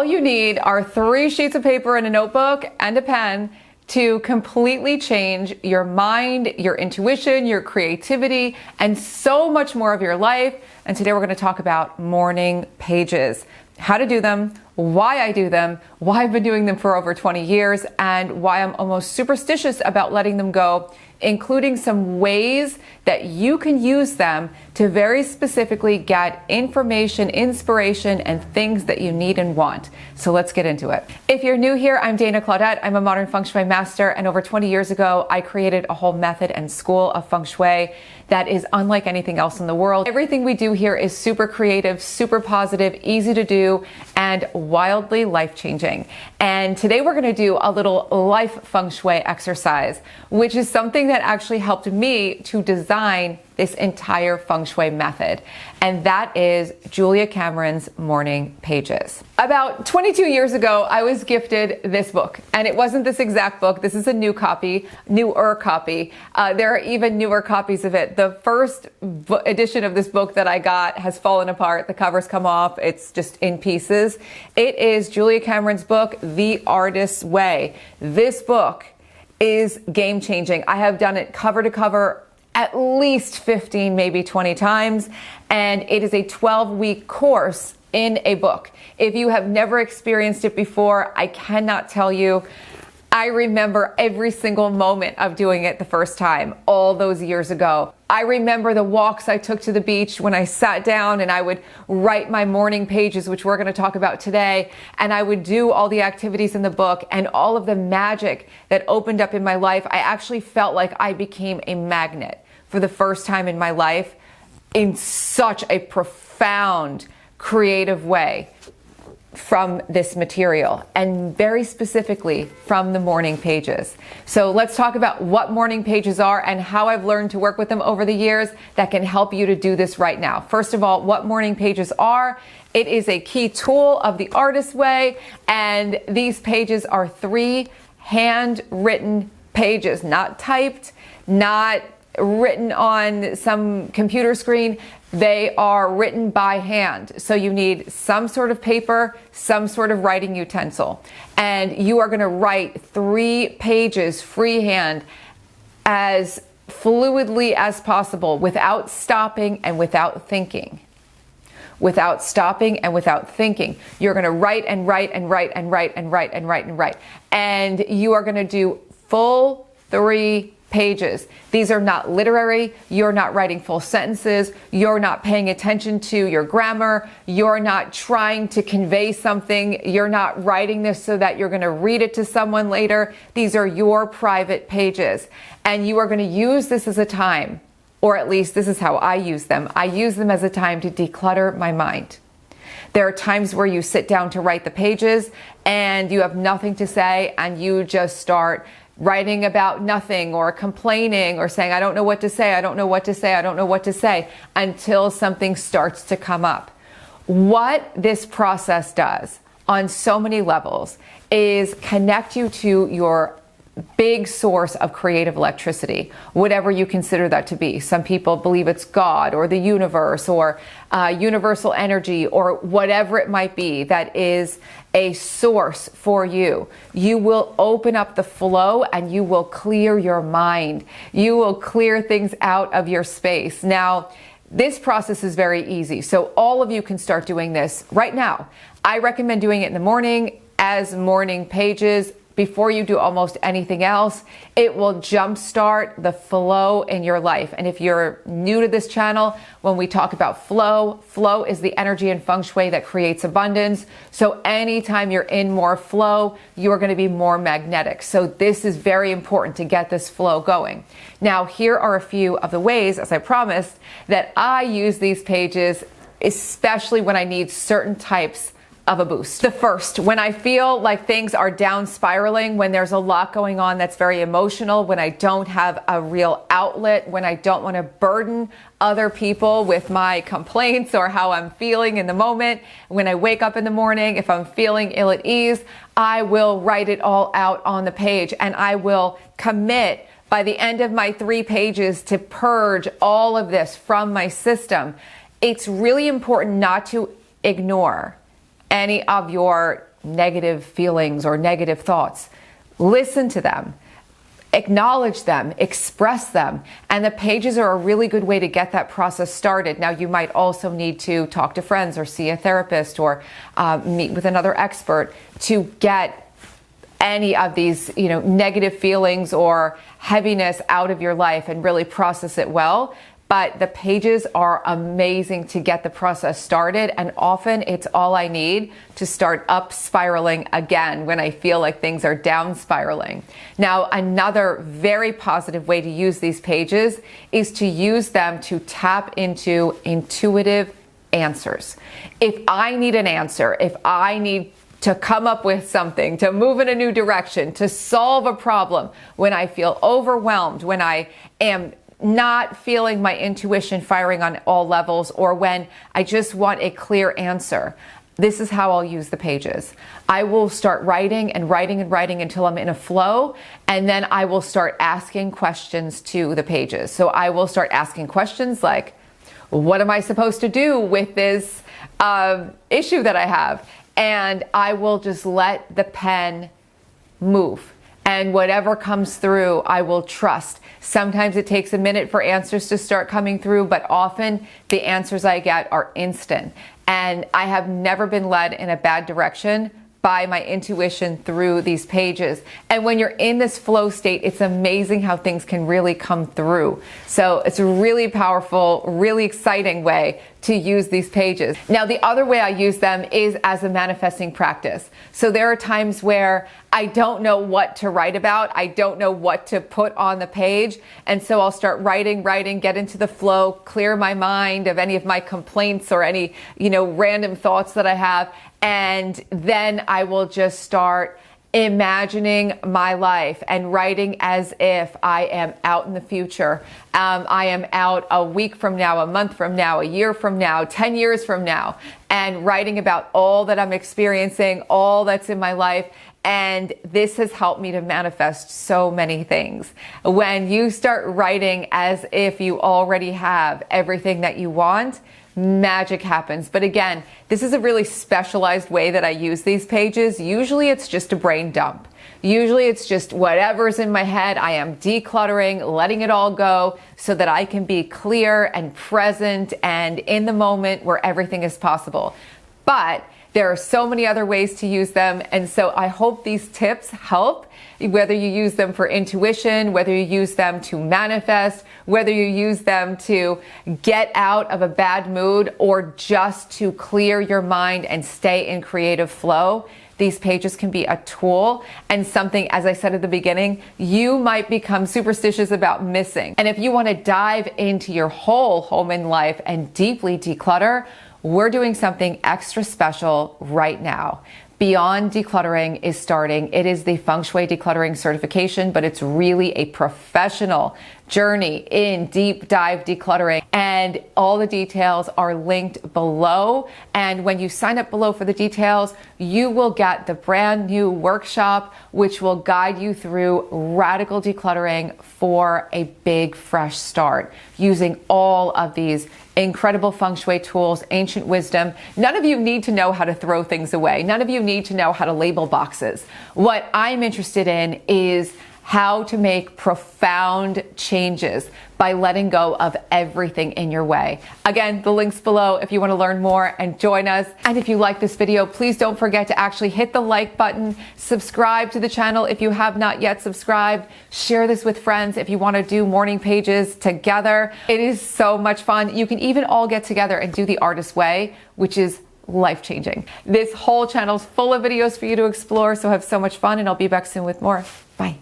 All you need are 3 sheets of paper and a notebook and a pen to completely change your mind, your intuition, your creativity, and so much more of your life. And today we're going to talk about morning pages, how to do them, why I do them, why I've been doing them for over 20 years, and why I'm almost superstitious about letting them go, including some ways that you can use them to very specifically get information, inspiration, and things that you need and want. So let's get into it. If you're new here, I'm Claudat. I'm a modern Feng Shui master, and over 20 years ago, I created a whole method and school of Feng Shui that is unlike anything else in the world. Everything we do here is super creative, super positive, easy to do, and wildly life-changing. And today we're going to do a little life Feng Shui exercise, which is something that actually helped me to design this entire Feng Shui method. And that is Julia Cameron's Morning Pages. About 22 years ago, I was gifted this book, and it wasn't this exact book. This is a newer copy. There are even newer copies of it. The first edition of this book that I got has fallen apart. The covers come off. It's just in pieces. It is Julia Cameron's book, The Artist's Way. This book is game-changing. I have done it cover to cover at least 15, maybe 20 times, and it is a 12-week course in a book. If you have never experienced it before, I cannot tell you. I remember every single moment of doing it the first time, all those years ago. I remember the walks I took to the beach when I sat down and I would write my morning pages, which we're going to talk about today, and I would do all the activities in the book and all of the magic that opened up in my life. I actually felt like I became a magnet for the first time in my life in such a profound, creative way from this material, and very specifically from the morning pages. So let's talk about what morning pages are and how I've learned to work with them over the years that can help you to do this right now. First of all, what morning pages are. It is a key tool of the Artist's Way, and these pages are 3 handwritten pages, not typed, not written on some computer screen. They are written by hand. So you need some sort of paper, some sort of writing utensil. And you are going to write 3 pages freehand as fluidly as possible, without stopping and without thinking. Without stopping and without thinking. You're going to write and write and write and write and write and write and write. And you are going to do full 3 pages. These are not literary. You're not writing full sentences. You're not paying attention to your grammar. You're not trying to convey something. You're not writing this so that you're going to read it to someone later. These are your private pages. And you are going to use this as a time, or at least this is how I use them. I use them as a time to declutter my mind. There are times where you sit down to write the pages and you have nothing to say and you just start writing about nothing or complaining or saying, I don't know what to say, I don't know what to say, I don't know what to say, until something starts to come up. What this process does on so many levels is connect you to your big source of creative electricity, whatever you consider that to be. Some people believe it's God or the universe or universal energy or whatever it might be that is a source for you. You will open up the flow and you will clear your mind. You will clear things out of your space. Now, this process is very easy, so all of you can start doing this right now. I recommend doing it in the morning as morning pages. Before you do almost anything else, it will jumpstart the flow in your life. And if you're new to this channel, when we talk about flow is the energy in Feng Shui that creates abundance. So anytime you're in more flow, you're going to be more magnetic. So this is very important to get this flow going. Now, here are a few of the ways, as I promised, that I use these pages, especially when I need certain types of a boost. The first, when I feel like things are down spiraling, when there's a lot going on that's very emotional, when I don't have a real outlet, when I don't want to burden other people with my complaints or how I'm feeling in the moment, when I wake up in the morning, if I'm feeling ill at ease, I will write it all out on the page, and I will commit by the end of my 3 pages to purge all of this from my system. It's really important not to ignore any of your negative feelings or negative thoughts. Listen to them, acknowledge them, express them, and the pages are a really good way to get that process started. Now, you might also need to talk to friends or see a therapist or meet with another expert to get any of these, negative feelings or heaviness out of your life and really process it well. But the pages are amazing to get the process started, and often it's all I need to start up spiraling again when I feel like things are down spiraling. Now, another very positive way to use these pages is to use them to tap into intuitive answers. If I need an answer, if I need to come up with something, to move in a new direction, to solve a problem, when I feel overwhelmed, when I am not feeling my intuition firing on all levels, or when I just want a clear answer, this is how I'll use the pages. I will start writing and writing and writing until I'm in a flow, and then I will start asking questions to the pages. So I will start asking questions like, what am I supposed to do with this issue that I have? And I will just let the pen move. And whatever comes through, I will trust. Sometimes it takes a minute for answers to start coming through, but often the answers I get are instant. And I have never been led in a bad direction by my intuition through these pages. And when you're in this flow state, it's amazing how things can really come through. So it's a really powerful, really exciting way to use these pages. Now, the other way I use them is as a manifesting practice. So there are times where I don't know what to write about. I don't know what to put on the page. And so I'll start writing, get into the flow, clear my mind of any of my complaints or any, random thoughts that I have. And then I will just start imagining my life and writing as if I am out in the future. I am out a week from now, a month from now, a year from now, 10 years from now, and writing about all that I'm experiencing, all that's in my life. And this has helped me to manifest so many things. When you start writing as if you already have everything that you want, magic happens. But again, this is a really specialized way that I use these pages. Usually it's just a brain dump. Usually it's just whatever's in my head. I am decluttering, letting it all go so that I can be clear and present and in the moment where everything is possible. But there are so many other ways to use them. And so I hope these tips help, whether you use them for intuition, whether you use them to manifest, whether you use them to get out of a bad mood, or just to clear your mind and stay in creative flow. These pages can be a tool and something, as I said at the beginning, you might become superstitious about missing. And if you want to dive into your whole home and life and deeply declutter, we're doing something extra special right now. Beyond Decluttering is starting. It is the Feng Shui decluttering certification, but it's really a professional journey in deep dive decluttering. And all the details are linked below. And when you sign up below for the details, you will get the brand new workshop, which will guide you through radical decluttering for a big, fresh start using all of these incredible Feng Shui tools, ancient wisdom. None of you need to know how to throw things away. None of you need to know how to label boxes. What I'm interested in is how to make profound changes by letting go of everything in your way. Again, the link's below if you want to learn more and join us. And if you like this video, please don't forget to actually hit the like button, subscribe to the channel if you have not yet subscribed, share this with friends if you want to do morning pages together. It is so much fun. You can even all get together and do the artist way, which is life-changing. This whole channel is full of videos for you to explore, so have so much fun, and I'll be back soon with more. Bye.